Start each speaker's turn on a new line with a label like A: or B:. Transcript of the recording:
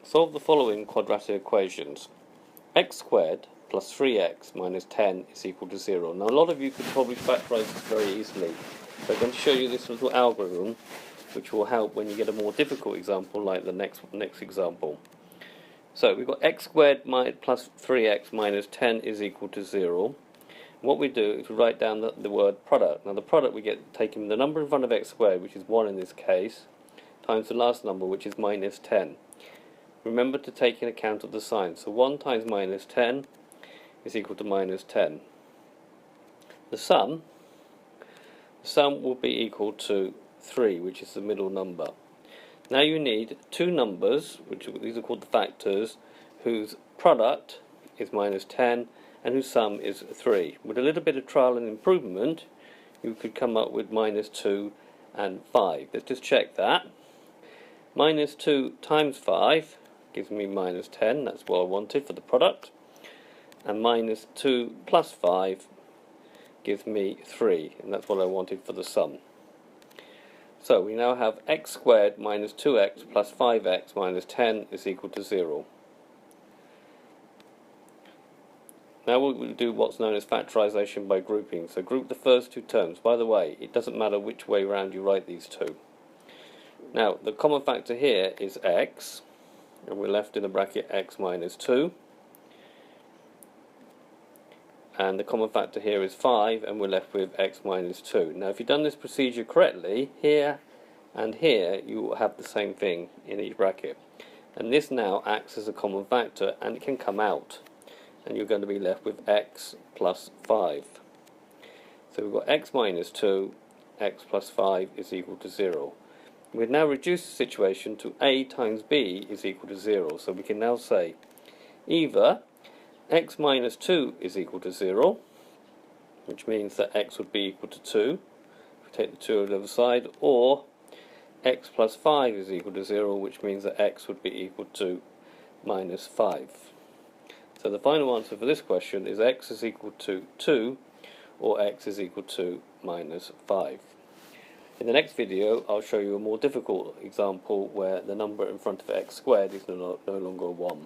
A: Solve the following quadratic equations. X squared plus 3x minus 10 is equal to 0. Now a lot of you could probably factorise this very easily. So I'm going to show you this little algorithm which will help when you get a more difficult example like the next example. So we've got x squared plus 3x minus 10 is equal to 0. What we do is we write down the word product. Now the product we get taking the number in front of x squared, which is 1 in this case, times the last number, which is minus 10. Remember to take in account of the sign. So 1 times minus 10 is equal to minus 10. The sum will be equal to 3, which is the middle number. Now you need two numbers, these are called the factors, whose product is minus 10 and whose sum is 3. With a little bit of trial and improvement, you could come up with minus 2 and 5. Let's just check that. Minus 2 times 5 gives me minus 10, that's what I wanted for the product. And minus 2 plus 5 gives me 3, and that's what I wanted for the sum. So we now have x squared minus 2x plus 5x minus 10 is equal to 0. Now we'll do what's known as factorisation by grouping. So group the first two terms. By the way, it doesn't matter which way round you write these two. Now the common factor here is x, and we're left in the bracket x minus 2. And the common factor here is 5, and we're left with x minus 2. Now if you've done this procedure correctly, here and here you will have the same thing in each bracket. And this now acts as a common factor, and it can come out. And you're going to be left with x plus 5. So we've got x minus 2, x plus 5 is equal to 0. We've now reduced the situation to a times b is equal to 0. So we can now say either x minus 2 is equal to 0, which means that x would be equal to 2, if we take the 2 on the other side, or x plus 5 is equal to 0, which means that x would be equal to minus 5. So the final answer for this question is x is equal to 2 or x is equal to minus 5. In the next video I'll show you a more difficult example where the number in front of x squared is no longer 1.